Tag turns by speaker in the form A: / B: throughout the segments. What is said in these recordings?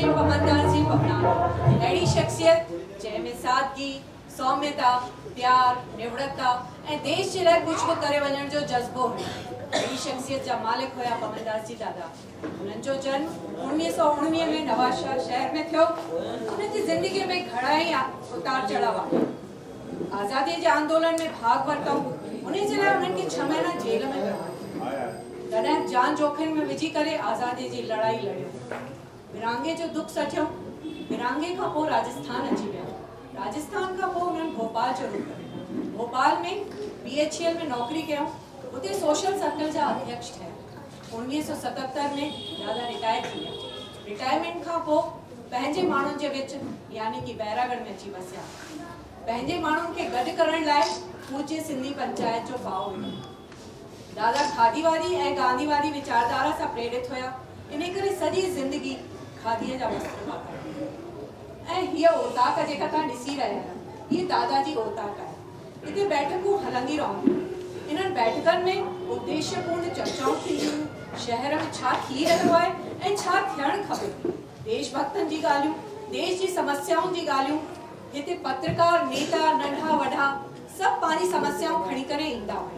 A: ने पमनदास जी पवनानी अहिड़ी शख्सियत जंहिंमें सादगी, सौम्यता, प्यार, निवड़ता ऐं देश जे लाइ कुझु बि करे वञण जो जज़्बो हुयो। अहिड़ी शख्सियत जा मालिक हुया पमनदास जी दादा। उन्हनि जो जन्म 1919 में नवांशहर शहर में थियो। उन्हनि जी ज़िंदगीअ में घणा ई उतार चढ़ाव आया। आज़ादी जे आंदोलन में भाग वरितो। उन जे लाइ उन्हनि खे 6 महीना जेल में रहिया। तॾहिं जान जोखिम में विझी करे आज़ादी जी लड़ाई लड़ियो। विरांगे जो दुख सठियो। विरांगे खां पोइ राजस्थान अची विया। राजस्थान खां पोइ उन्हनि भोपाल जो रुख कयो। भोपाल में BHEL में नौकरी कयूं। उते सोशल सर्कल जा अध्यक्ष ठहिया। 1977 में दादा रिटायर थी विया। रिटायरमेंट खां पोइ पंहिंजे माण्हुनि जे विच यानी कि बैरागढ़ में अची वसिया। पंहिंजे माण्हुनि खे गॾु करण लाइ पूज्य सिंधी पंचायत जो पाव विधो। दादा खादीवादी ऐं गांधीवादी विचारधारा सां प्रेरित हुया। इन करे सॼी ज़िंदगी खादीअ जा वस्त्र पाता। ऐं हीअ ओताक जेका तव्हां ॾिसी रहिया आहियो, हीअ दादा जी ओताक आहे। हिते बैठकूं हलंदी रहंदियूं। इन्हनि बैठकनि में उद्देश्यपूर्ण चर्चाऊं थींदियूं। शहर में छा थी रहियो आहे ऐं छा थियणु खपे। देशभक्तनि जी ॻाल्हियूं, देश जी समस्याउनि जी ॻाल्हियूं। हिते पत्रकार, नेता, नंढा वॾा सभु पंहिंजी समस्याऊं खणी करे ईंदा हुआ।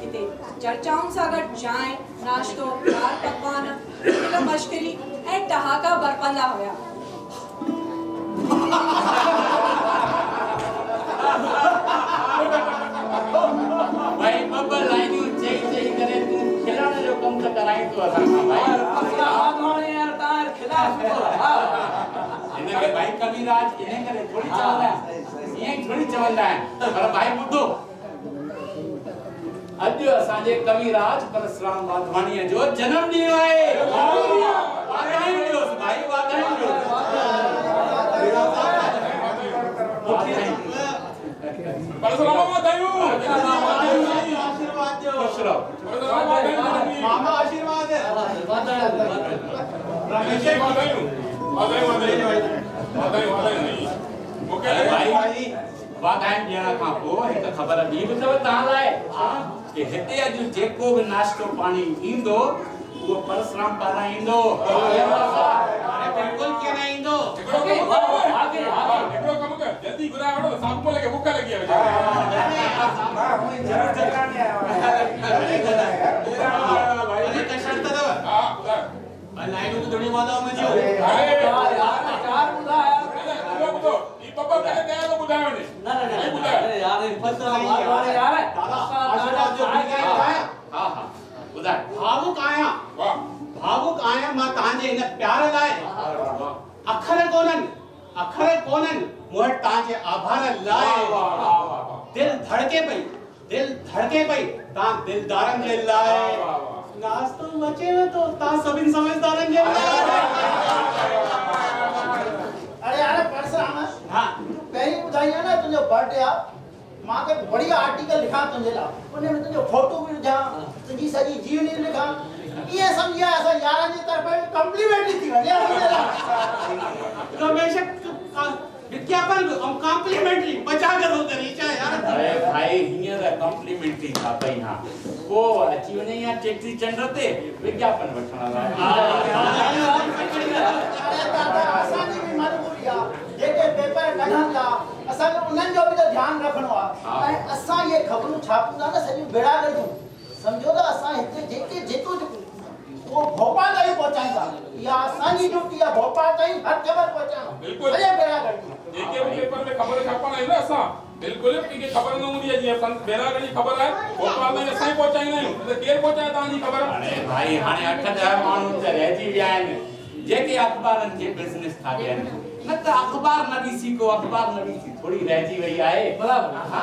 A: हिते चर्चाउनि सां गॾु चांहि, नाश्तो, दाल पकवान, खिल मश्करी ऐं ठहाका बरपंदा हुया।
B: भाई बब्बा लाइनियूं चई करे तूं खिलण जो कम त कराई तो असां खां भाई।
C: हाणे यार तार खिलाफ
B: इनके भाई कविराज इने करे थोड़ी चवंदा ये थोड़ी चवंदा पर भाई ॿुधो अॼु असांजे कविराज परसराम वाधवानीअ जो जन्म ॾींहुं आहे। वाधायूं ॾियोसि भाई, वाधायूं ॾियोसि।
D: परसराम वाधायूं।
B: आशीर्वाद दो। खुश रहो।
D: मामा आशीर्वाद है। रमेश वाधायूं। वाधायूं नहीं। मूंखे
B: भाई वाधायूं ॾियण खां पोइ हिकु ख़बर ॿी बि अथव तव्हां लाइ कि हिते अॼु जेको बि नाश्तो पाणी ईंदो उहो परसराम पारां ईंदो। बिल्कुलु कीअं न ईंदो।
D: हिकिड़ो कमु कर, जल्दी घुराए वठो त साम्हूं लॻे बुख लॻी आहे
B: भाई का शर्त अथव।
D: हा ॿुधाए।
B: लाइनूं बि थोड़ी वाधायूं मुंहिंजो।
D: अरे यार चार ॿुधाया। ॿुधो ई पप्पा करे दया तो ॿुधायो ने।
C: न अरे यार परसराम वाधवानी यार
B: आशीर्वाद जो हा ॿुधाए। भावुक आहियां।
D: वाह
B: भावुक आहियां मां तव्हांजे हिन प्यार लाइ। अखर कोन्हनि मूं वटि तव्हांजे आभार लाइ। दिल धड़के पई तव्हां दिलदारनि जे लाइ। नाश्तो बचे न तो तव्हां सभिनि समझदारनि जे लाइ।
E: अरे यार परसराम
B: हाँ
E: पहिरीं ॿुधाई आहे न तुंहिंजो बर्थडे आहे। मां के बढ़िया आर्टिकल लिखा तुंहिंजे लाइ। उन में तुंहिंजो फोटो बि विझां, तुंहिंजी सॼी जीवनी लिखां। ईअं सम्झी असां यारनि जी तरफ़ कॉम्प्लीमेंट थी वञे मुंहिंजे लाइ।
B: रमेश विज्ञापन और कॉम्प्लीमेंटरी बचा के दो करी चाहे यार। अरे भाई हींअर कॉम्प्लीमेंटरी था पई हां को अची वने या चेटी चंड ते विज्ञापन वठण लाइ।
E: अरे दादा असांजी बि मजबूरी आहे। जेके पेपर कढनि था असांखे उन्हनि जो बि त ध्यानु रखणो आहे। ऐं असां इहे ख़बरूं छापूं था न सॼियूं बेड़ागढ़ जूं। सम्झो त असां हिते जेको वो भोपाल ताईं पहुचाईंदा। या असांजी ड्यूटी आहे भोपाल ताईं हर ख़बर पहुचाइणो।
D: बिल्कुलु
E: सॼे बेड़ागढ़ जूं।
D: जेके भी पेपर में खबर छापण आई न असां बिल्कुलु की खबर न हूंदी आहे। जीअं बेरागढ़ जी खबर आहे भोपाल ताईं असां पहुचाईंदा आहियूं। त केरु पहुचाए तव्हांजी खबर?
B: अरे भाई हाणे 8-10 माण्हू त रहिजी विया आहिनि जेके अख़बारनि जे बिज़नेस था ॾियनि। न त अख़बार न ॾिसी को अख़बार न ॾिसी थोड़ी रहिजी वई आहे। बराबरि। हा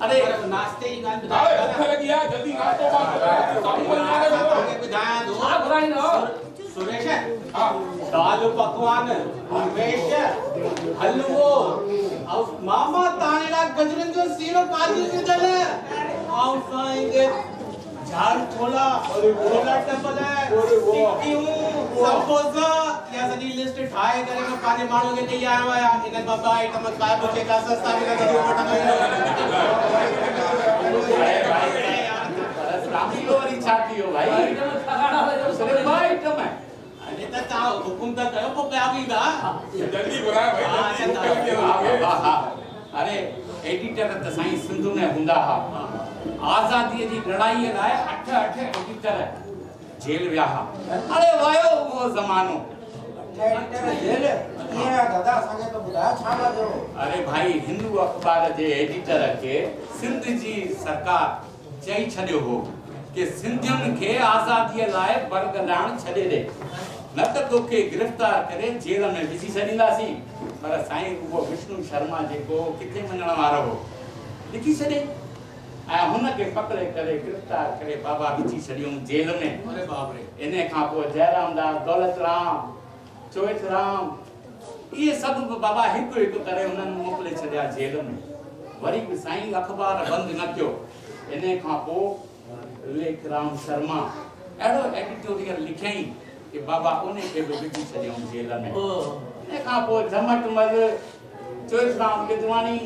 B: अरे नाश्ते जी ॻाल्हि
D: ॿुधायो। भूख लॻी आहे जल्दी नाश्तो पाणी
B: ॿुधायां थो।
C: छा घुराईंदो?
B: सुरेश दाल पकवान हमेश हलवो और मामा ताने ला गजरन जो सीरो काजू विदल और खाएंगे झाड़ छोला छोला टपल टिक्कियूं समोसा या सॼी लिस्ट ठाहे करे मैं पांच माण्हू खे ॾेई आयो आहियां। इन बाबा आइटम काय बचे का सस्ता मिला तो वठंदो भाई रामी वरी छा थियो भाई सिर्फ आइटम है। अरे त ता हुकुम त कयो पो कया बीदा
D: जल्दी बुलाए भाई
B: हाँ,
D: जल्दी
B: चंदा।
D: निकल के आगे
B: अरे एडिटर त साईं सिंधु में हूंदा हा आज़ादी जी लड़ाई लाइ 8 एडिटर जेल विया हा अरे वायो वो ज़मानो
E: जेल कीअं दादा असांखे त ॿुधायो छा थियो
B: अरे भाई हिंदू अखबार जे एडिटर के सिंध जी सरकार चई छॾियो हो कि सिंधियुनि खे आज़ादीअ लाइ बरगलाइण छॾे ॾे न त तोखे गिरफ़्तार करे जेल में विझी छॾींदासीं पर साईं उहो विष्णु शर्मा जेको किथे वञण वारो हो लिखी छॾे ऐं हुनखे पकड़े करे गिरफ़्तार करे बाबा विझी छॾियूं जेल में अरे बाप रे इन खां पोइ जयराम दास दौलत राम चोइथ राम ये सब बाबा हिकु हिकु करे उन्हनि मोकिले छॾिया जेल में वरी बि साईं अखबार बंदि न कयो इन खां पोइ लेखराम शर्मा अहिड़ो एडिटोरियल लिखियईं कि बाबा उन खे बि विझी छॾियऊं जेल में इन खां पोइ झमटमल चोइथराम गिदवाणी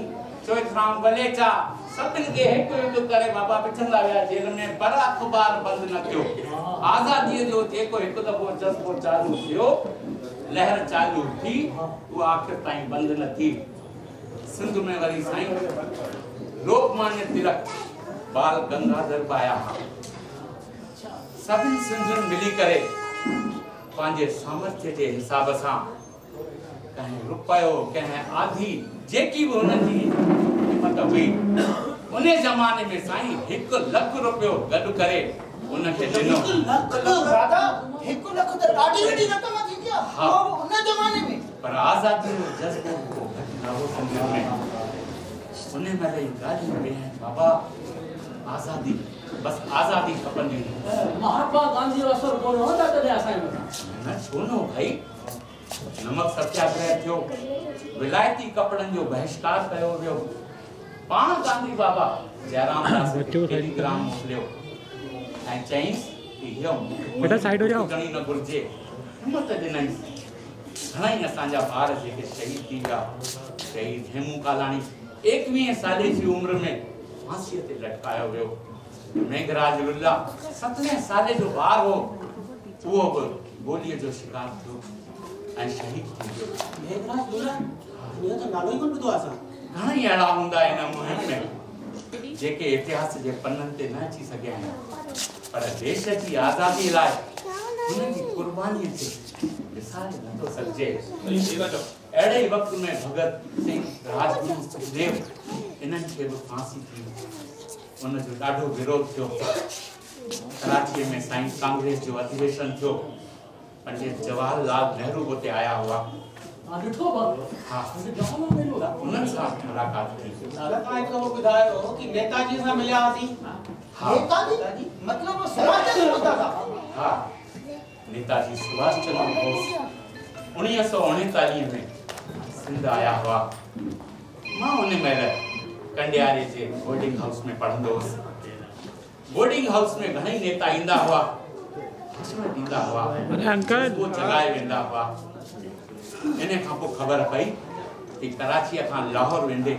B: चोइथराम वलेचा सभिनि खे हिकु हिकु करे बाबा विझंदा विया जेल में पर अखबार बंदि न कयो आज़ादीअ जो जेको हिकु दफ़ो जज़्बो चालू थियो लहर चालू थी वो आखिर ताईं बंद न थी सिंध में वरी साईं लोकमान्य तिलक बाल गंगाधर पाया सभी सिंधियुनि मिली करे पंहिंजे सामर्थ्य जे हिसाब सां कहीं रुपयो कहीं आधी जेकी भी हुननि जी हिम्मत हुई उन जमाने में साईं 1 लख रुपयो गॾु करे उनखे ॾिनो
E: दादा 1 लख त ॾाढी वॾी रक़म थी गया
B: हाँ।
E: उन ज़माने में
B: पर आज़ादी जो जज़्बो को घटना हो सिंधियुनि में उन महिल ई ॻाल्हियूं में बाबा आज़ादी बस आज़ादी खपंदी
C: महात्मा गांधी जो असर कोन होता तॾहिं असांजे मथां
B: न छो न भाई नमक सत्याग्रह थियो विलायती कपड़नि जो बहिष्कार कयो वियो पाण गांधी बाबा जयराम दास खे टेलीग्राम मोकिलियो ऐं चईंसि कि इहो बेटा साइड हो जाओ घणी न घुरिजे हिम्मत ॾिनई घणई असांजा ॿार जेके शहीद थी विया शहीद हेमू कालाणी 21 साले जी उम्र में फांसीअ ते लटकायो वियो मेघराज लुल्ला 17 साले जो ॿार हो उहो बि गोलीअ जो शिकार थियो ऐं शहीद थी वियो
E: मेघराज लुल्ला इहो त नालो ई कोन ॿुधो असां
B: घणई अहिड़ा हूंदा इन मुहिम में जेके इतिहास जे पन्ननि ते न अची सघिया आहिनि पर देश जी आज़ादी लाइ हुननि जी क़ुर्बानीअ खे विसारे नथो सघिजे अहिड़े ई वक़्त में भगत सिंह राजगुरु सुखदेव इन्हनि खे बि फांसी थी उनजो ॾाढो विरोध थियो कराचीअ में साईं कांग्रेस जो अधिवेशन थियो पंडित जवाहरलाल नेहरू उते आया हुआ
C: ॾिठो बाबा
B: हाँ
C: जमानो मिलो
B: उन्हनि सां मुलाक़ात थी
F: दादा तव्हां हिकिड़ो ॿुधायो कि नेताजी सां मिलिया हुआसीं
B: हाँ
E: नेताजी मतलब वो समाज से होता था
B: हाँ नेताजी सुभाष चंद्र बोस 1939 में सिंध आया हुआ मां उन महिल कंडियारे जे बोर्डिंग हाउस में पढ़ंदो हुअसि बोर्डिंग हाउस में घणई नेता ईंदा हुआ भाषण ॾींदा हुआ वो जॻाए वेंदा हुआ इन खां पोइ ख़बर पई कि कराचीअ खां लाहौर वेंदे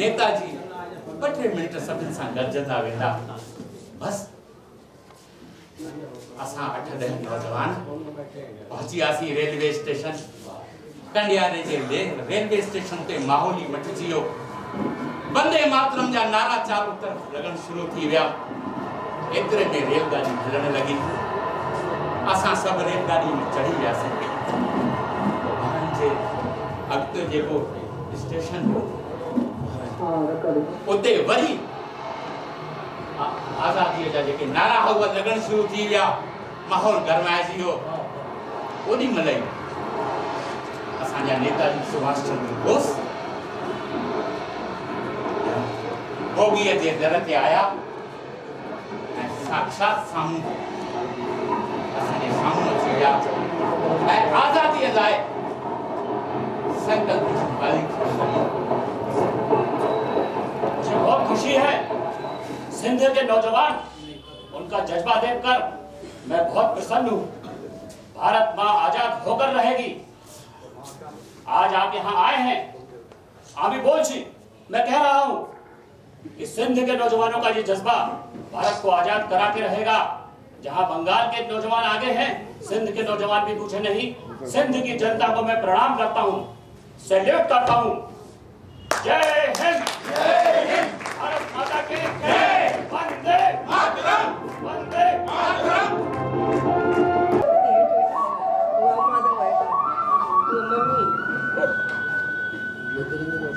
B: नेताजी 2-3 मिंट सभिनि सां गॾिजंदा वेंदा बस असां 8-10 नौजवान पहुची वियासीं रेलवे स्टेशन कंडियारे जे रेलवे स्टेशन ते माहौल ई मटिजी वियो वंदे मातरम जा नारा चारों तरफ लॻण शुरू थी विया एतिरे में रेलगाॾी हलण लॻी असां सभु रेलगाॾी में चढ़ी वियासीं अॻिते जेको स्टेशन हो उते वरी आज़ादीअ जा जेके नारा हुआ लॻण शुरू थी विया माहौल गरमाइजी वियो ओॾी महिल ई असांजा नेताजी सुभाष चंद्र बोस बोगीअ जे दर ते आया ऐं साक्षात साम्हूं असांजे साम्हूं अची विया ऐं आज़ादीअ लाइ
G: मुझे बहुत खुशी है सिंध के नौजवान उनका जज्बा देखकर मैं बहुत प्रसन्न हूँ भारत माँ आजाद होकर रहेगी आज आप यहाँ आए हैं आमी बोलची मैं कह रहा हूँ कि सिंध के नौजवानों का ये जज्बा भारत को आजाद करा के रहेगा जहां बंगाल के नौजवान आगे हैं, सिंध के नौजवान भी पूछे नहीं। सिंध की जनता को मैं प्रणाम करता हूं, सैल्यूट करता हूं। जय हिंद, जय हिंद, भारत माता की जय, वंदे मातरम, वंदे मातरम।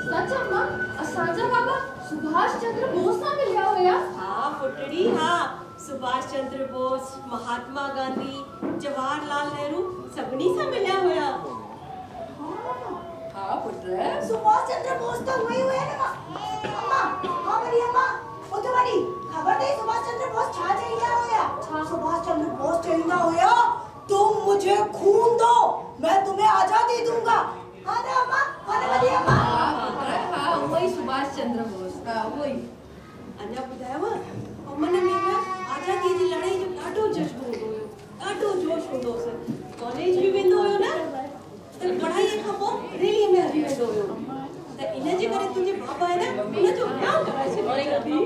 H: सच अम्मा, असांजा बाबा सुभाष चंद्र बोस सां मिलिया हुया।
A: हाँ पुटड़ी, हाँ सुभाष चंद्र बोस, महात्मा गांधी, जवाहरलाल नेहरू सभिनी सां मिलिया हुया।
H: हाँ पुत्र, सुभाष चंद्र बोस तो हुई हुए ना अम्मा। हाँ बड़ी अम्मा, वो तो बड़ी खबर नहीं सुभाष चंद्र बोस छा चाहिए होया। सुभाष चंद्र बोस चाहिए होया, तुम मुझे खून दो, मैं तुम्हें आजादी दूंगा। हाँ ना अम्मा, हाँ ना बड़ी अम्मा।
A: हाँ वही सुभाष चंद्र बोस, हाँ वही।
I: अञा ॿुधायव अमन में न आज़ादी जी लड़ाई जो ॾाढो जश्न हूंदो हुयो, ॾाढो जोश हूंदो हुओ। कॉलेज भी वेंदो हुयो न त पढ़ाईअ खां पोइ रैलीअ में हली वेंदो हुयो। त इन जे करे तुंहिंजे बाबा आहे न उनजो विहांउ कराए छॾियो।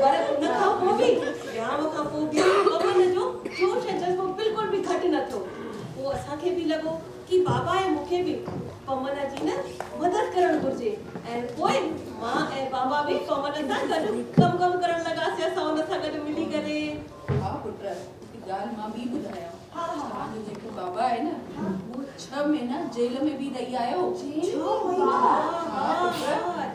I: पर उन खां पोइ बि विहांउ खां पोइ बि अमन जो जोश ऐं जज़्बो बिल्कुलु बि घटि न थियो। पोइ असांखे बि लॻो कि बाबा ऐं मूंखे बि पमन जी न मदद करणु घुरिजे। ऐं पोइ मां ऐं बाबा बि पमन सां गॾु कमु करणु लॻासीं, असां हुन सां गॾु मिली करे।
A: हाँ पुत्र, हिकु ॻाल्हि मां बि ॿुधायां। तव्हांजो जेको बाबा आहे न, वो 6 महीना जेल में बि रही आयो।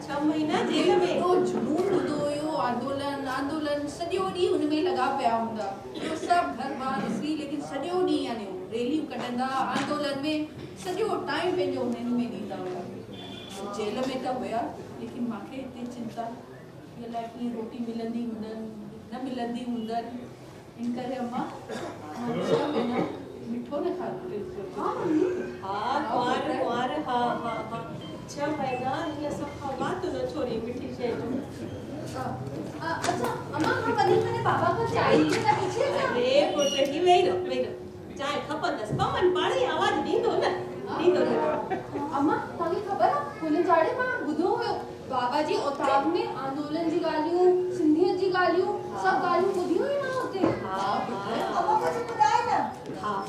I: 6 महीना जेल में।
A: एॾो जुनून हूंदो हुयो, आंदोलन सॼो ॾींहुं हुन में लॻा पिया हूंदा। इहो सभु घर बार ॾिसी, लेकिन सॼो ॾींहुं यानी रैलियूं कढंदा, आंदोलन में सॼो टाइम पंहिंजो हुननि में ॾींदा हुया। जेल में त हुया, लेकिन मूंखे हिते चिंता कि अलाए कीअं रोटी मिलंदी हूंदनि, न मिलंदी हूंदनि। इन करे अम्मा, मां 6 महीना मिठो न खाधो।
I: हाँ कुंवार, हाँ 6 महीना हीअ सभु खावा तो न छोड़ी मिठी शइ जो।
H: अच्छा अम्मा, हाँ वॾी मैंने बाबा को चाय दी ना पीछे से।
I: अरे पुट ही वेही रहो। चांहि खपंदसि, पवन पाणी आवाज़ ॾींदो न, ॾींदो न।
H: अम्मा तव्हांखे ख़बर आहे हुन जाड़े मां ॿुधो हुयो बाबा जी औताब में आंदोलन जी ॻाल्हियूं, सिंधियत जी ॻाल्हियूं, सभु ॻाल्हियूं ॿुधियूं हुयूं न हुते। अम्मा कुझु ॿुधाए न।
I: हाँ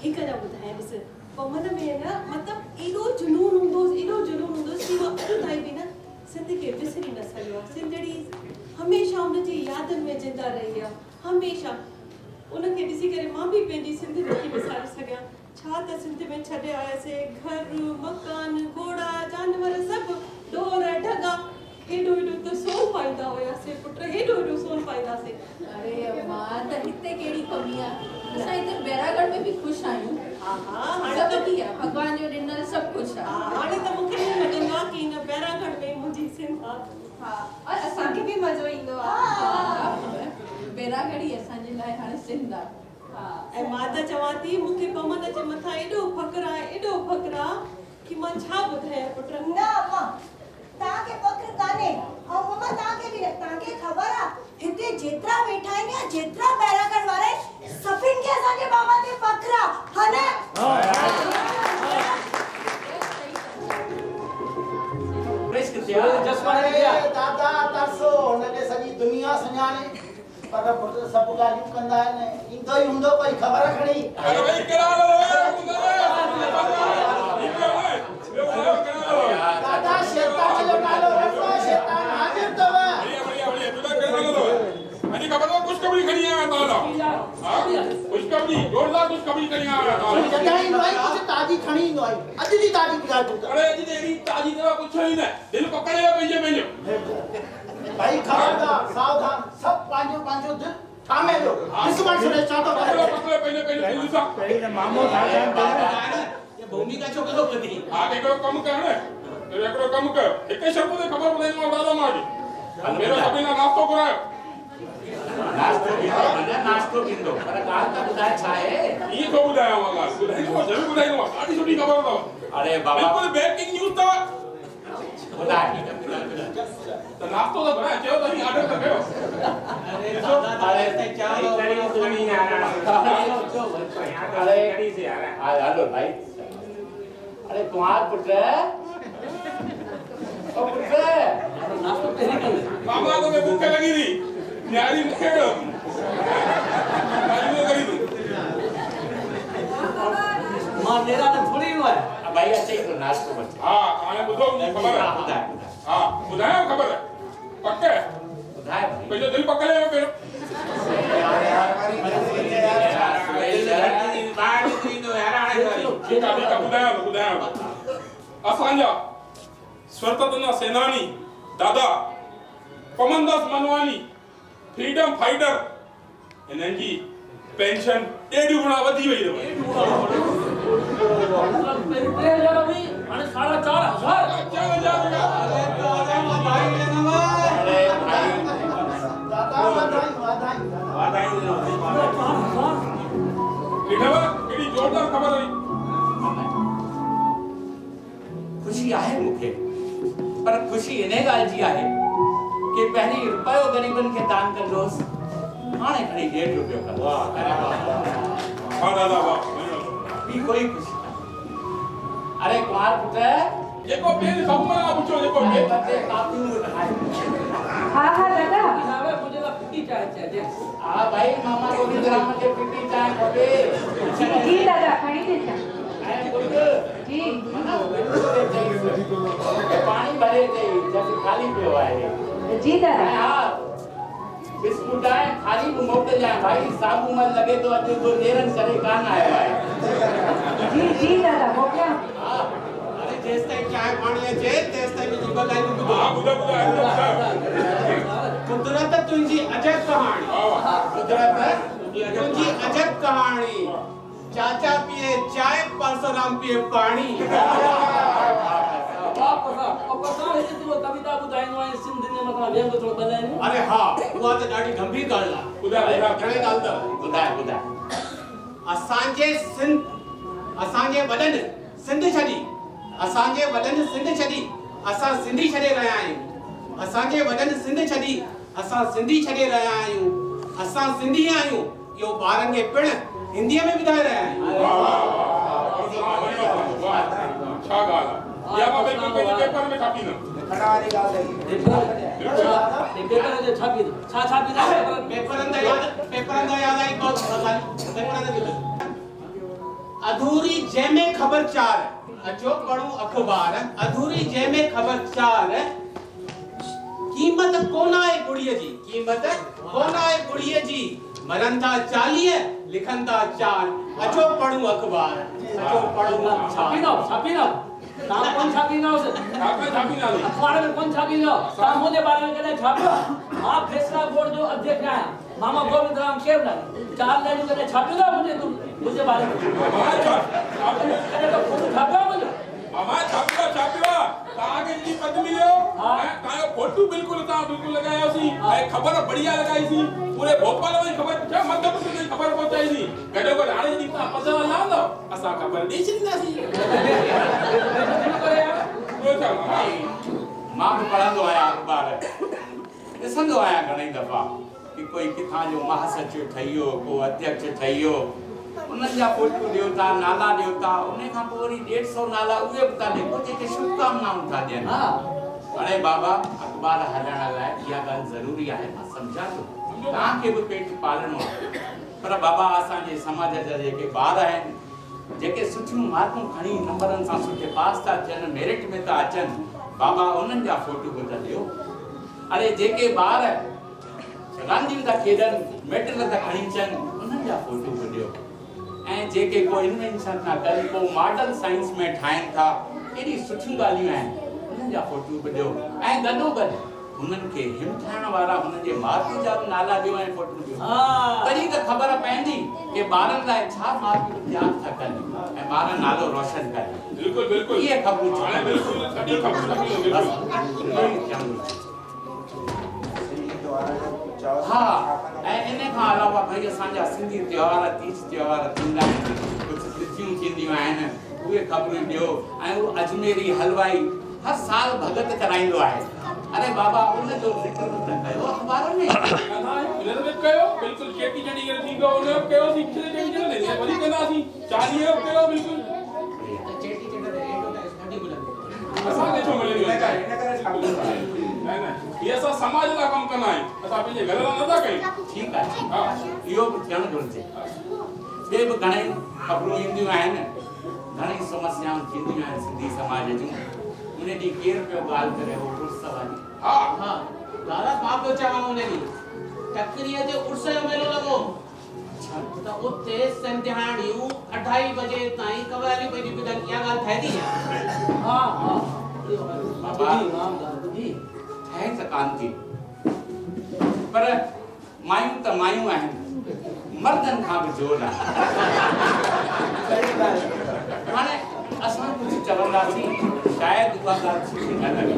I: हिकु न ॿुधाए ॾिस, पवन में न मतिलबु एॾो जुनून हूंदोसि कि वो अॼु ताईं बि न सिंध खे विसरी न सघियो आहे। सिंधड़ी हमेशह हुनजी यादनि में जिंदा रही आहे, हमेशह। उनखे ॾिसी करे मां बि पंहिंजी सिंध नथी विसारे सघियां। छा त सिंध में छॾे आयासीं, घर मकान घोड़ा जानवर सभु, ढोर ढगा। हेॾो त सोन पाईंदा हुयासीं पुट, हेॾो सोन पाईंदासीं।
A: अरे अम्मा, त हिते कहिड़ी कमी आहे? असां हिते बैरागढ़ में बि ख़ुशि आहियूं।
I: हाँ हाणे त
A: सभु आहे, भॻवान जो ॾिनल सभु कुझु आहे।
I: हाणे त मूंखे ईअं लॻंदो आहे कि हिन बैरागढ़ में मुंहिंजी सिंध आहे।
A: हाँ, और असांखे बि मज़ो ईंदो आहे। बैरागढ़ ई असांजे लाइ हाणे सिंध आहे।
I: ऐं मां त चवां थी, मूंखे पमन जे मथां एॾो फ़ख़्रु आहे कि मां छा ॿुधायां पुट।
H: न अम्मा, तव्हांखे फ़ख़्रु कान्हे, ऐं मम्मा तव्हांखे बि न। तव्हांखे ख़बर आहे हिते जेतिरा वेठा आहिनि या जेतिरा बैरागढ़ वारा आहिनि, सभिनि खे असांजे बाबा ते फ़ख़्रु आहे, हा न?
E: दादा तरसो हुनखे सॼी दुनिया सुञाणे, पर पुट सभु ॻाल्हियूं कंदा आहिनि। ईंदो ई हूंदो कोई ख़बर खणी।
D: अरे भाई करा लो
E: दादा शैतान जो नालो रखो, शैतान हाजिर अथव।
D: बढ़िया तुला करा लो। अजी खबर हो कुछ कबड़ी खड़ी है ताला। हां कुछ कबड़ी जोरदार कुछ कबड़ी खड़ी है ताला।
E: जॾहिं ईंदो आहे कुझु ताज़ी खणी ईंदो आहे। अॼु जी ताज़ी ॿुधाए तूं।
D: अरे अजी एड़ी ताज़ी तरह कुछ ही न, दिल पकड़े पंहिंजो।
E: भाई खबरदार, सावधान, सब पंहिंजो दिल थामे लो। दुश्मन सुने चाहतो
D: पकड़े पहले दिल सा।
F: पहले मामो ये भूमिका छोकरो कदी।
D: आगे को कम कर न। तेरे को कम कर। एक शब्द में खबर बताई ना उड़ा मार। मेरा सभी ना नाश्तो करायो।
G: नाश्तो किंदो पर गाल का बुधाए छाए
D: ये को बुधाया होगा जरूर बुधाई दो आधी छोटी खबर दो।
G: अरे बाबा
D: बिल्कुल ब्रेकिंग न्यूज़ था
G: बुधाए
D: तो नाश्तो तो बना चाहो तो नहीं ऑर्डर कर करो।
G: अरे ते क्या कड़ी आ रहा अरे कड़ी से आ रहा है हेलो भाई। अरे तुम्हार पुत्र ओ पुत्र
D: नाश्तो तेरी कर मामा को भूख लगी थी न्यारी खेड़ो
C: मां नेरा ने थोड़ी हुआ है
G: भाई अच्छे तो नाश्तो बचे
D: हां हाणे ॿुधो मुंहिंजी ख़बर आहे हां ॿुधायो ख़बर है पक्के
G: ॿुधाए
D: पंहिंजो दिलि पकड़े पहिरियों ॿुधायो असांजा स्वतंत्रता सेनानी दादा पमनदास मनवानी फ्रीडम फाइटर इन्हनि जी पेंशन 1.5 गुणा वधी वई अथव
C: मतलब मेरी 3000 हुई हाणे 4500
D: केड़ी जोरदार खबर हुई
G: खुशी आहे मूंखे पर खुशी इने ॻाल्हि जी आहे कि पहिरीं रुपयो ग़रीबनि खे दान कंदोस हाणे खणी 1.5 रुपयो कंदो
D: वाह दादा वाह
G: ॿी कोई खुशी न अरे कुमार पुट
D: जेको बेल सबमरा पुछो जेको बेल
G: बच्चे कापियूं ठाहे
A: हाँ हाँ दादा
C: हिसाबे मुझे तो फिटी चाहिए
G: हा भाई मामा गोविंदराम खे फिटी चांहि खपे
A: जी दादा खणी दे
G: ऐं पुट
A: जी
G: मना पानी भरे दे जैसे खाली पियो आहे
A: जी दादा
G: हा बिस्कुट आए खाली को मोकल जाए भाई साबु मन लगे तो अॼु को नेरन करे कान आयो आहे
A: जी जी दादा मोकिलियां
G: हा
B: अरे जेस ताईं चाय पानी अचे तेस ताईं मुंहिंजी ॿ ॻाल्हियूं ॿुधो
D: हां ॿुधायो
B: कुदरत तुंहिंजी अजब कहाणी कुदरत तुंहिंजी अजब कहाणी चाचा पिए चाय परसोराम पिए पानी
C: कविता ॿुधाईंदो आहे सिंध में मतलब व्यंग थोरो ॿुधाईंदो
B: अरे हा उहा त ॾाढी गंभीर ॻाल्हि आहे
D: ॿुधायो
B: घणे ॻाल्हि त
G: ॿुधाए
B: असांजे वॾनि सिंध छॾी असांजे वॾनि सिंध छॾी असां सिंधी छॾे रहिया आहियूं असांजे वॾनि सिंध छॾी असां सिंधी छॾे रहिया आहियूं असां सिंधी आहियूं इहो ॿारनि खे पिण हिंदीअ में ॿुधाए रहिया आहियूं
D: छा ॻाल्हि आहे या मां बिल्कुल पंहिंजे पेपर में छापी न
E: खड़ारी ॻाल्हि
C: पेपर जो छापी छापी
B: पेपरनि जा याद आई बहुत अधूरी जंहिंमें ख़बरचार अचो पढ़ूं अख़बार अधूरी जंहिंमें ख़बरचार क़ीमत कोन आहे गुड़ीअ जी क़ीमत कोन आहे गुड़ीअ जी मरनि था 40 लिखनि था 4 अचो पढ़ूं अख़बार अचो पढ़ूं
C: छापी ना तां कौन छापी ना उसे
D: छापी ना
C: अखबार में कौन छापी ना तां मुझे बारे में कहले छापियो आप फैसला बोर्ड जो अध्यक्ष आया मामा गोविंदराम केवलानी 4 लाइन कहले छापियो ना मुझे बारे में कहले तो फोटो छापियो मुझे
D: मामा छापियो ताके जी पद मिलियो तायो फोटो बिल्कुल लगाया सी खबर बढ़िया लगाई सी पूरे भोपाल में खबर क्या मध्य प्रदेश में खबर पहुंचाई सी गडो गड हाणे जी पद ना लो असा खबर दी छींदा सी
G: मां भी पढ़ंदो आया अखबार ॾिसंदो आया घणी दफ़ा कि कोई किथां जो महासचिव ठहियो को अध्यक्ष ठहियो उन्हनि जा फोटो ॾियो था नाला ॾियो था उन खां पोइ वरी 150 नाला उहे बि था लिखो जेके शुभकामनाऊं था ॾियनि हाणे बाबा अखबार हलाइण लाइ इहा ॻाल्हि ज़रूरी आहे मां सम्झां थो तव्हांखे बि पेट पालणो आहे पर बाबा असांजे समाज जा जेके ॿार आहिनि जेके सुठियूं मार्कूं खणी नंबरनि सां सुठे पास था थियनि मेरिट में था अचनि बाबा उन्हनि जा फोटो बि था ॾियो अरे जेके ॿार रांदियूं था खेॾनि मेडल था खणी अचनि उन्हनि जा फोटो बि ॾियो ऐं जेके को इन्वेंशन था कनि को मॉडल साइंस में ठाहिनि था केॾी सुठियूं ॻाल्हियूं आहिनि उन्हनि जा फोटो बि ॾियो ऐं गॾोगॾु हुननि खे हिमथाइण वारा हुननि जे माउ जा बि नाला ॾियो ऐं फोटो ॾियो तॾहिं त ख़बर पवंदी कि ॿारनि लाइ छा माउ पीउ त्याग था कनि ऐं ॿार नालो रोशन कनि
D: बिल्कुल बिल्कुल
G: इहे ख़बरूं
D: हाणे बिल्कुल सॼी ख़बर
G: हा ऐं इन खां अलावा भई असांजा सिंधी त्योहार तीज त्योहार थींदा आहिनि कुझु तिथियूं थींदियूं आहिनि उहे ख़बरूं ॾियो ऐं उहो अजमेरी हलवाई हर साल भगत कराईंदो आहे अरे बाबा उन जो ज़िक्र त कयो अखबारनि में
D: कयो बिल्कुल चेटी चंडी करे थींदो उन जो कयो सी चेटी चंडी ने वरी कंदासीं 40 जो कयो बिल्कुल
B: चेटी चंड ते एॾो त ॾाढी बुलंदी
D: असां के छो मिले
E: इन करे छापी
D: नहीं नहीं ये सब समाज ला कम करना है असा पंहिंजे घर ला नथा कयूं
B: ठीक है हां इहो बि थियणु घुरिजे ॿिए बि घणेई ख़बरूं ईंदियूं आहिनि घणेई समस्याऊं थींदियूं आहिनि सिंधी समाज जूं उन ॾींहुं केरु पियो ॻाल्हि करे उहो उर्स वारी
F: हाँ हाँ दादा मां पियो चवां उन ॾींहुं टकरीअ जो उर्स जो मेलो लॻो त उते संध्याणियूं 2:30 बजे ताईं कवाली पई ॿुधनि इहा ॻाल्हि ठहे थी
C: हाँ हाँ
B: बाबा ठहे त कान थी पर मायूं त मायूं आहिनि मर्दनि खां बि जोर आहे हाणे असां कुझु चवंदासीं शायदि उहा ॻाल्हि सुठी न लॻे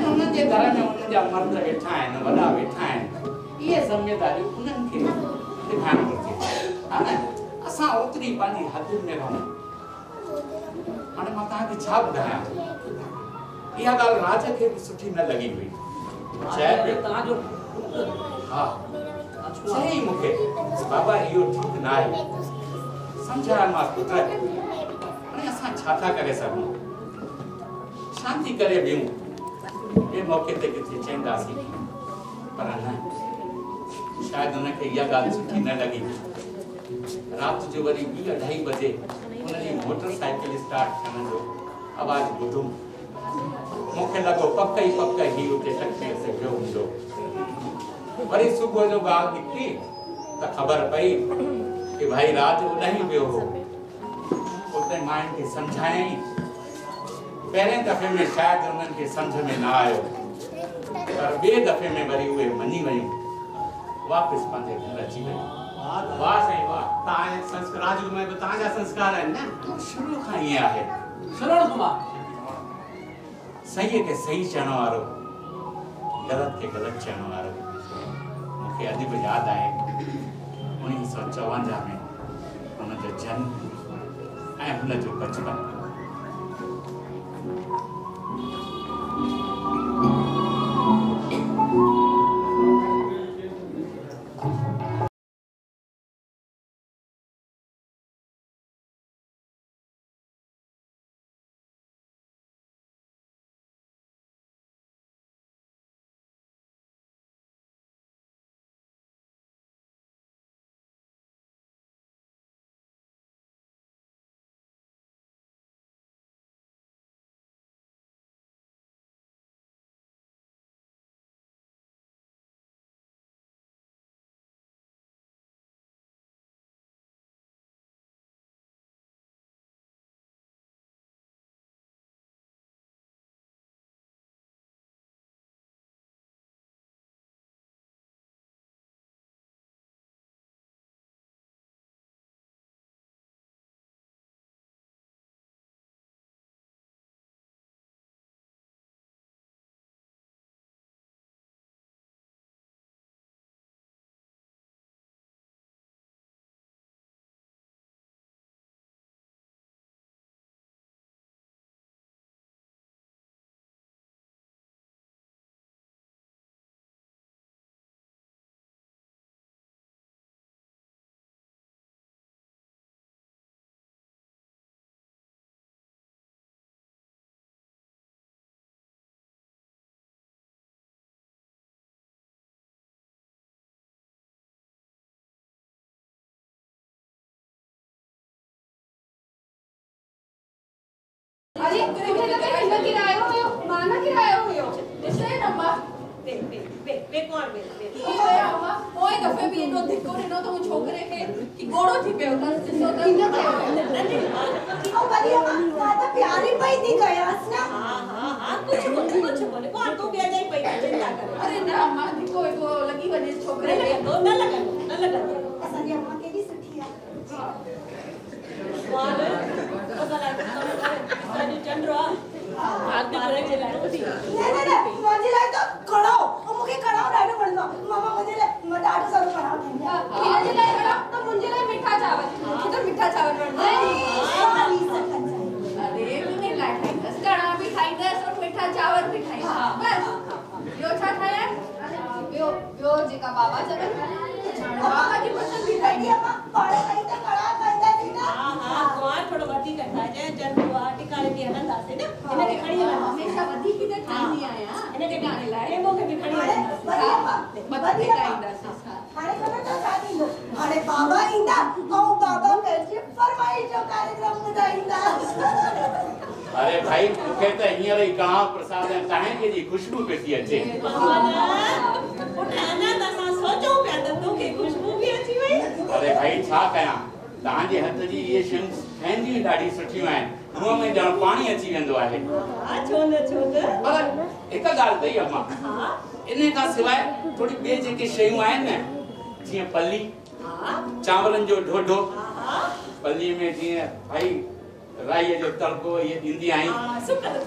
B: उन्हनि जे घर में उन्हनि जा मर्द वेठा आहिनि वॾा वेठा आहिनि इहे ज़िमेदारियूं उन्हनि खे निभाइणु घुरिजे हा न असां ओतिरी पंहिंजी हदुनि में रहूं हाणे मां तव्हांखे छा ॿुधायां इहा ॻाल्हि राज खे बि सुठी न लॻी हुई चए पियो
C: तव्हांजो
B: हा चई मूंखे बाबा इहो ठीकु न आहे सम्झायोमांसि पुट हाणे असां छा था करे सघूं शांति करे वियूं ॿिए मौक़े ते किथे चवंदासीं पर न शायदि हुनखे इहा ॻाल्हि सुठी न लॻी राति जो वरी 2:30 बजे हुन जी मोटरसाइकिल स्टार्ट थियण जो आवाज़ ॿुधुमि मूंखे लॻो पक ई ही उते टकरीअ ते वियो हूंदो वरी सुबुह जो ॻाल्हि निकिती त ख़बर पई कि भाई राति उॾही वियो हो उते मायुनि खे सम्झायईं पहिरें दफ़े में शायदि उन्हनि खे सम्झ में न आयो पर ॿिए दफ़े में वरी उहे मञी वयूं वापसि पंहिंजे घर अची वयूं
F: वाह साईं वाह तव्हांजे संस्कार राज में बि तव्हांजा संस्कार आहिनि न
B: शुरू खां ईअं आहे
C: श्रवण कुमार
B: सही खे सही चवण वारो ग़लति खे ग़लति चवण वारो मूंखे अॼु बि यादि आहे 1954 में हुनजो जन्म ऐं हुनजो बचपन
A: अरे किथे लगे हिन किरायो हुयो माना किरायो हुयो ॾिसे न अम्मा बे कोण बे ओए अम्मा ओए दफ़े बि एॾो धिको ॾिनो त हू छोकिरे खे कि गोड़ो थी पियो अथसि ॾिसो त हिन कयो
H: ओ बढ़िया मां त प्यारी पई थी कयास ना
I: हां कुछ बोले कोण तू बे जाई पई चिंता करे
A: अरे न अम्मा धिको एॾो लगी वञे छोकिरे खे
I: न लगा
H: असांजी अम्मा केॾी सुठी आहे
I: वाले असांजी चंद्रा आदि करे जे लाइ
H: न मुंहिंजे लाइ त कढ़ाओ मूंखे कढ़ाओ ॾाढो वणंदो आहे मामा मुंहिंजे लाइ मां ॾाढो सारो कढ़ाओ ठाहींदी आहियां
A: हिन जे लाइ कढ़ाओ त मुंहिंजे लाइ मिठा चांवर मूंखे त मिठा चांवर वणंदा आहिनि अरे मुंहिंजे लाइ ठाहींदसि कढ़ा बि ठाहींदसि और मिठा चांवर बि ठाहींदसि बस ॿियो छा ठाहियां ॿियो जेका बाबा चवनि बाबा जी पसंदि बि ठाहींदी
H: अम्मा पाड़े कई त कढ़ा खाईंदा थी ना
I: हां थोड़ो वधीक ठाहिजे जन वाटी टिकाणे ते हलंदासीं न इनखे खणी हलंदासीं
A: हमेशा वधीक त ठाहींदी आहियां
I: इनखे
A: टिकाणे लाइ
I: हे मूंखे बि खणी हलंदासीं
A: वधीक ठाहींदासीं
H: हाणे ख़बर अथव छा थींदो हाणे बाबा ईंदा ऐं बाबा पंहिंजी फरमाइश जो कार्यक्रम ॿुधाईंदा
G: अरे भाई मूंखे त हींअर ई कणाव प्रसाद ऐं तव्हांखे जी खुशबू पई थी अचे
I: सोचो पिया त तोखे खुशबू बि अची वई
G: अरे भाई छा कयां तव्हांजे हथ जी इहे शयूं ठहंदियूं ॾाढी सुठियूं आहिनि मुंहं में ॼण पाणी अची वेंदो आहे
I: छो न
G: पर हिकु ॻाल्हि अथई अम्मा इन खां सवाइ थोड़ी ॿिए जेके शयूं आहिनि न जीअं पली चांवरनि जो ढोढो पलीअ में जीअं भाई राईअ जो तड़को इहे ॾींदी आहीं
I: सुकल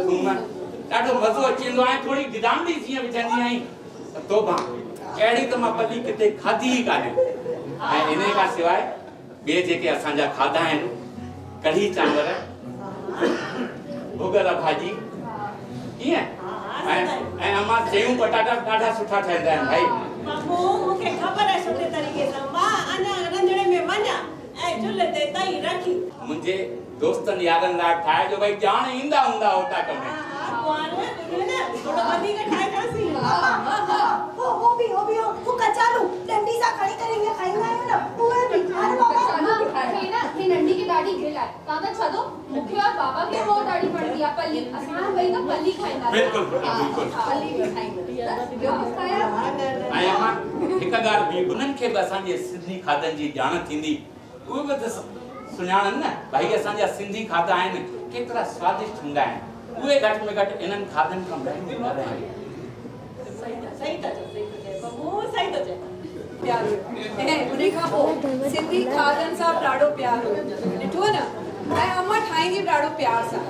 I: थूम
G: ॾाढो मज़ो अची वेंदो आहे थोड़ी गिदामड़ी जीअं विझंदी आहीं त तोबा अहिड़ी त मां पली किथे खाधी ई कान्हे ऐं इन खां सवाइ ॿिए जेके असांजा खाधा आहिनि कढ़ी चांवर भुॻल भाॼी कीअं ऐं अम्मा सेयूं पटाटा ॾाढा सुठा ठहंदा आहिनि भाई
I: बाबू मूंखे ख़बर आहे सुठे तरीक़े सां मां अञा रंधिणे में वञा ऐं चुल्हे ते तई रखी
G: मुंहिंजे दोस्तनि यारनि लाइ ठाहे जो भाई ॼाण ईंदा हूंदा होता कमे
I: थोड़ो वधीक ठाहींदासीं
H: वो कचालू डंडी सां खणी करे ईअं खाईंदा आहियूं न उहे बि अरे बाबा
J: ही नंढी की ॾाढी गिल आहे तव्हां त छॾो मूंखे और बाबा खे वो ॾाढी वणंदी आहे पली असां वई त पली खाईंदा
G: बिल्कुल
A: पली बि खाईंदासीं ॿियो कुझु खाया
G: ऐं अम्मा हिकु ॻाल्हि ॿी उन्हनि खे बि असांजे सिंधी खाधनि जी ॼाण थींदी उहे बि त सुञाणनि न भाई असांजा सिंधी खाधा आहिनि केतिरा स्वादिष्ट हूंदा आहिनि उहे घटि में घटि इन्हनि खाधनि खां महांगियूं न रहनि
I: सही था चओ बाबू सही थो चए
A: प्यार ऐं उन खां पोइ सिंधी खाधनि सां ॾाढो प्यार ॾिठो न ऐं अम्मा ठाहींदी बि ॾाढो प्यार सां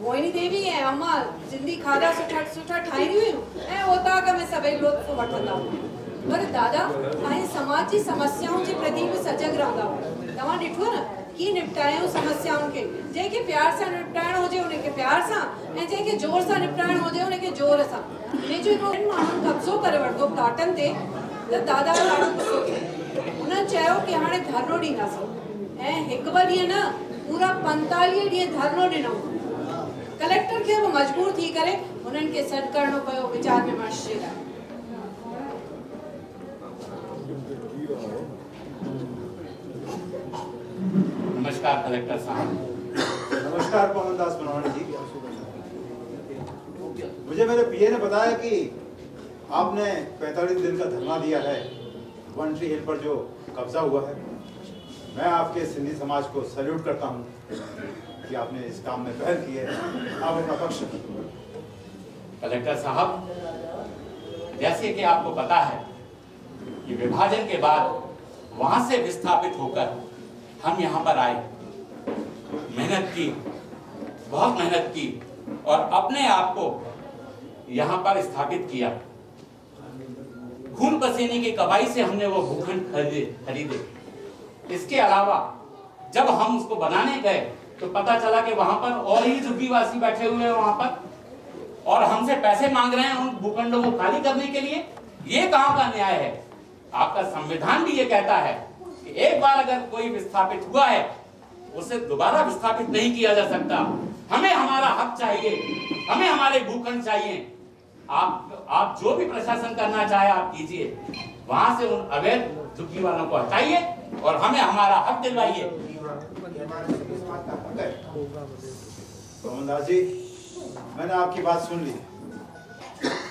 A: मोहिनी देवी ऐं अम्मा सिंधी खाधा सुठा सुठा ठाहींदियूं हुयूं ऐं ओताक में सभई लुत्फ़ वठंदा हुआ पर दादा ऐं समाज जी समस्याउनि जे प्रति बि सजग रहंदा हुआ तव्हां ॾिठो न कीअं निपटायूं समस्याउनि खे जंहिंखे प्यार सां निपटाइणो हुजे उनखे प्यार सां ऐं जंहिंखे जोर सां निपटाइणो हुजे उनखे जोर सां इन जो माण्हुनि कब्ज़ो करे वरितो प्लाटनि ते त दादा ॾाढो गुस्सो थियो उन्हनि चयो की हाणे धरनो ॾींदासीं ऐं हिकु ॿ ॾींहं न पूरा 45 ॾींहं धरनो ॾिनो कलेक्टर खे बि मजबूर थी करे उन्हनि खे सॾु करणो पियो वीचार विमर्श जे लाइ
G: नमस्कार कलेक्टर साहब
K: नमस्कार पवनदास मनवानी जी मुझे मेरे पीए ने बताया कि आपने 45 दिन का धरना दिया है वन ट्री हिल पर जो कब्जा हुआ है मैं आपके सिंधी समाज को सैल्यूट करता हूं कि आपने इस काम में पहल की है आप अपना पक्ष
G: कलेक्टर साहब जैसे कि आपको पता है कि विभाजन के बाद वहां से विस्थापित होकर हम यहाँ पर आए मेहनत की बहुत मेहनत की और अपने आप को यहाँ पर स्थापित किया खून पसीने की कमाई से हमने वो भूखंड खरीदे इसके अलावा जब हम उसको बनाने गए तो पता चला कि वहां पर और ही झुग्गीवासी बैठे हुए हैं वहां पर और हमसे पैसे मांग रहे हैं उन भूखंडों को खाली करने के लिए ये कहाँ का न्याय है आपका संविधान भी ये कहता है कि एक बार अगर कोई विस्थापित हुआ है उसे दोबारा विस्थापित नहीं किया जा सकता हमें हमारा हक चाहिए हमें हमारे भूखंड चाहिए आप जो भी प्रशासन करना चाहे आप कीजिए वहां से उन अवैध झुग्गी वालों को हटाइए और हमें हमारा हक दिलवाइए
K: पवनदास जी मैंने आपकी बात सुन ली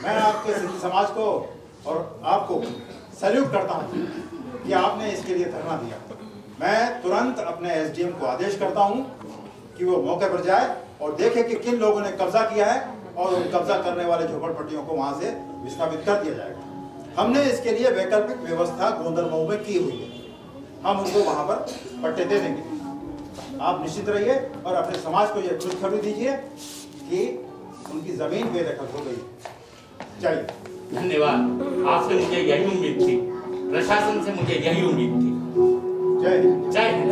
K: मैं आपके सिंधी समाज को और आपको सैल्यूट करता हूं कि आपने इसके लिए धरना दिया मैं तुरंत अपने एसडीएम को आदेश करता हूं कि वो मौके पर जाए और देखे कि किन लोगों ने कब्जा किया है और उन कब्जा करने वाले झोपड़पट्टियों को वहां से विस्थापित कर दिया जाएगा हमने इसके लिए वैकल्पिक व्यवस्था गोंदरमऊ में की हुई है हम उनको वहां पर पट्टे दे देंगे आप निश्चित रहिए और अपने समाज को यह खुशखबरी दीजिए कि उनकी जमीन बेदखल हो गई चाहिए
G: धन्यवाद आपसे मुझे यही उम्मीद थी प्रशासन से मुझे यही उम्मीद थी
K: जय हिंद
G: जय हिंद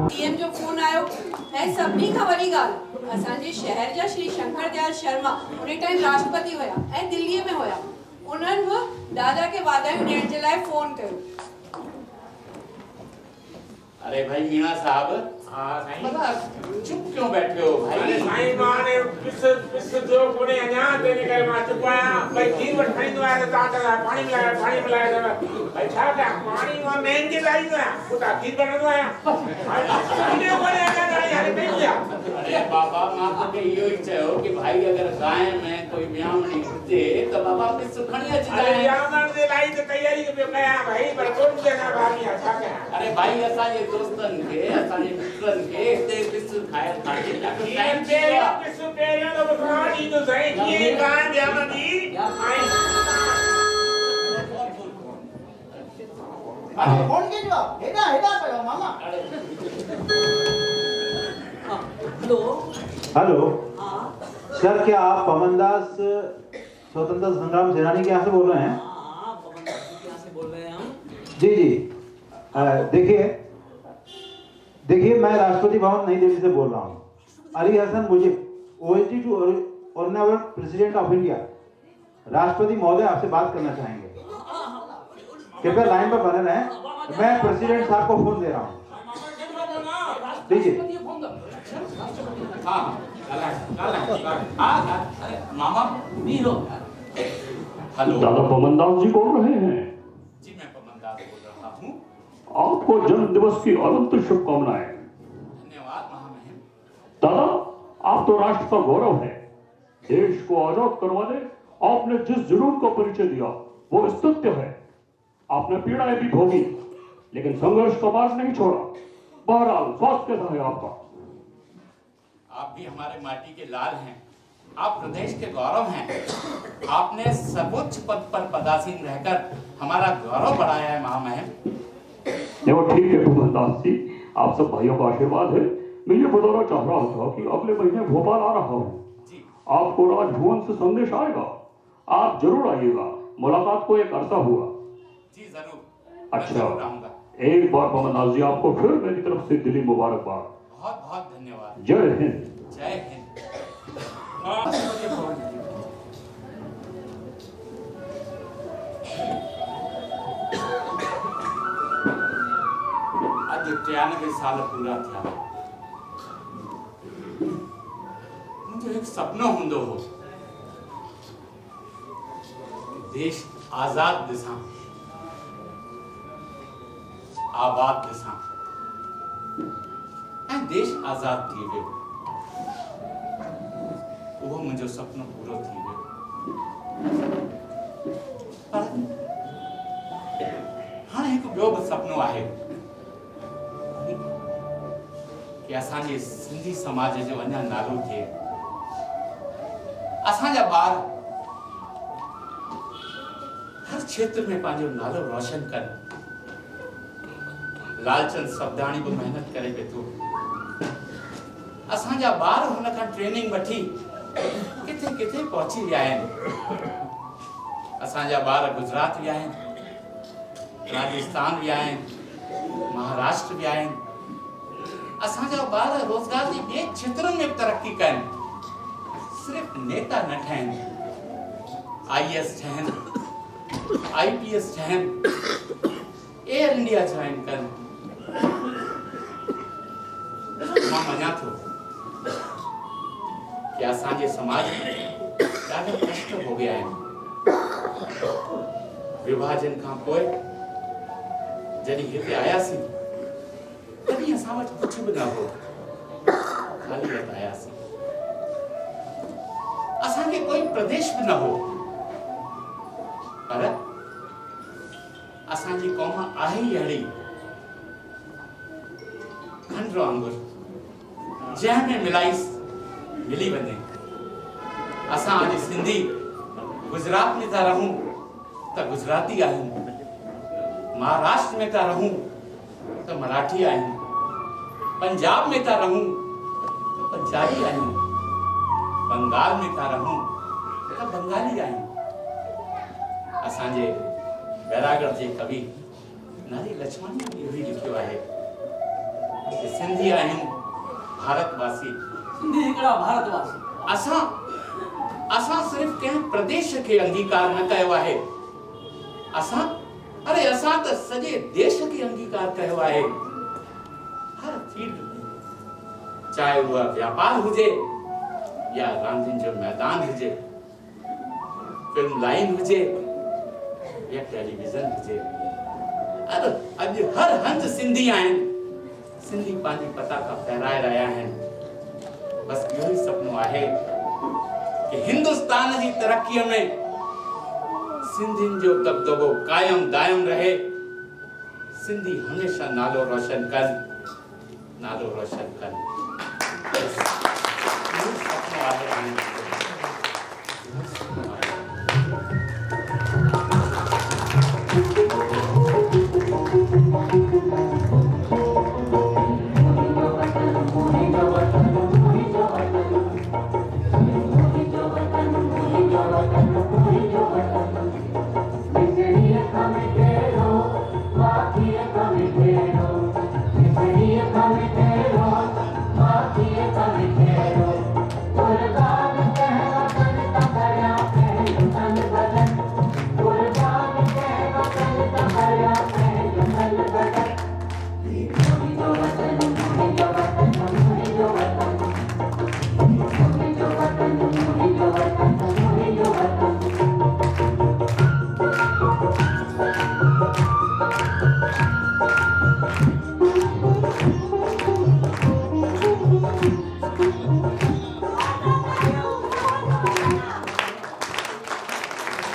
A: पीएम जो फोन आयो ऐं सभिनी खां वॾी ॻाल्हि असांजे शहर जा श्री शंकर दयाल शर्मा उन टाइम राष्ट्रपति हुया ऐं दिल्लीअ में हुया उन्हनि बि दादा खे वाधायूं ॾियण जे लाइ फोन कयो
F: अरे भाई मीणा साहब, पता चुप क्यों बैठे हो भाई?
D: अरे साईं माने पिस जो कोने अञा तेरे करे मां चुप आया। भाई खीर वठ खणी तो आया ता चला पानी मिलाया भाई छा क्या पानी मां मेन के लाई तो पुता खीर बना तो आया। वीडियो कोने अञा यार नहीं दिया।
F: अरे बाबा मां के यो ही चयो कि भाई अगर गाय में कोई ब्यामणी हुजे तो बाबा पे सुखणी अच जाए।
D: अरे ब्यामण दे लाई तो तैयारी के कया भाई पर कोन देना भाभी अच्छा क्या?
F: अरे भाई असा ये दोस्तन के असा ये मित्रन के ते पिस खाए खाते टाइम पे
D: पिस पेरिया तो बखानी तो सही की गाय ब्यामणी आई।
E: अरे कौन के जवाब हेडा कयो मामा।
I: हेलो
K: हेलो
I: हाँ
K: सर, क्या आप पवन दास स्वतंत्रता संग्राम सेनानी के यहाँ से बोल रहे हैं?
I: हाँ पवन दास जी के यहाँ से बोल रहे हैं हम।
K: जी जी, देखिए मैं राष्ट्रपति भवन नई दिल्ली से बोल रहा हूँ। Ali Hasan Mujeeb, OSD to honourable president of India, राष्ट्रपति महोदय आपसे बात करना चाहेंगे। कृपया लाइन पर बने रहें, मैं प्रेसिडेंट साहब को फोन दे रहा हूँ। दीजिए।
F: हाँ मामा वीरो। हेलो
G: दादा पवन दास जी बोल रहे हैं?
F: जी मैं पवन दास बोल रहा हूँ।
G: आपको जन्म दिवस की अनंत शुभकामनाएं।
F: धन्यवाद महामहिम।
G: दादा, आप तो राष्ट्र का गौरव है। देश को आजाद करवाने आपने जिस जुनून का परिचय दिया वो स्तुत्य है। आपने पीड़ाएं भी भोगी लेकिन संघर्ष का मार्ग नहीं छोड़ा। बहरहाल स्वास्थ्य कैसा है आपका?
F: आप भी हमारे माटी के लाल हैं। आप प्रदेश के गौरव हैं। आपने सर्वोच्च पद पर पदासीन रहकर हमारा गौरव बढ़ाया है महामहिम।
G: वो ठीक है पवन दास जी, आप सब भाइयों का आशीर्वाद है। मैं ये बताना चाह रहा था कि अगले महीने भोपाल आ रहा हूँ। आपको राजभवन से संदेश आएगा, आप जरूर आइएगा। मुलाकात को एक अरसा हुआ।
F: जी जरूर।
G: अच्छा, एक बार पवन दास जी आपको फिर मेरी तरफ से दिली मुबारकबाद।
F: बहुत बहुत धन्यवाद।
G: जय हिंद।
F: जय हिंद। आज 93 साल पूरा थिया। मुझे एक सपनो हुंदो हो, देश आजाद दिसा, आबाद दिसा। देश आजाद थी वियो, वो मुझो सपनो पूरो थी वियो। हाँ एक ॿियो बि सपनो आहे कि असांजे सिंधी समाज जो अञा नालो थिए। असांजा ॿार हर क्षेत्र में पंहिंजो नालो रोशन कनि। लालचंद सब्दाणी भी मेहनत करे वेठो। असांजा ॿार हुन खां ट्रेनिंग वठी किथे किथे पहुची विया आहिनि। असांजा ॿार गुजरात विया आहिनि, राजस्थान विया आहिनि, महाराष्ट्र विया आहिनि। असांजा ॿार रोजगार जे ॿिए क्षेत्रनि में तरक्की कनि, सिर्फ़ नेता न ठहनि, IAS ठहनि, IPS ठहनि, एयर इंडिया ज्वाइन कनि। मां मञा थो कि असांजे समाज में ॾाढा कष्ट हो गया आहिनि। विभाजन खां पोइ जॾहिं हिते आयासीं तॾहिं असां वटि कुझु बि न हो, ख़ाली हथ आयासीं। असांखे कोई प्रदेश बि न हो, पर असांजी क़ौम आहे ई अहिड़ी खंडु वांगुरु जंहिंमें मिलाइस मिली वञे। असां अॼु सिंधी गुजरात में था रहूं त गुजराती आहियूं, महाराष्ट्र में था रहूं त मराठी आहियूं, पंजाब में था रहूं त पंजाबी आहियूं, बंगाल में था रहूं त बंगाली आहियूं। असांजे बैरागढ़ जे कवि नारी लक्ष्मणी ने भी लिखियो आहे कि सिंधी आहियूं भारतवासी।
C: सिंधी हिकिड़ा भारतवासी।
F: असां सिर्फ़ कंहिं प्रदेश खे अंगीकार न कयो आहे, असां त सॼे देश खे अंगीकार कयो आहे। हर फील्ड में, चाहे वह व्यापार हुजे या रांदियुनि जो मैदान हुजे, फिल्म लाइन हुजे या टेलीविजन हुजे, अरे अॼु हर हंधि सिंधी आहिनि, सिंधी पंहिंजी पताका फहराए रहिया आहिनि। बस इहो ई सुपिनो आहे कि हिंदुस्तान जी तरक्कीअ में सिंधियुनि जो दबदबो कायम दायम रहे, सिंधी हमेशा नालो रोशन कनि, नालो रोशन कनि।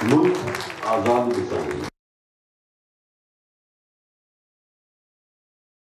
L: मुल्क आजाद किसान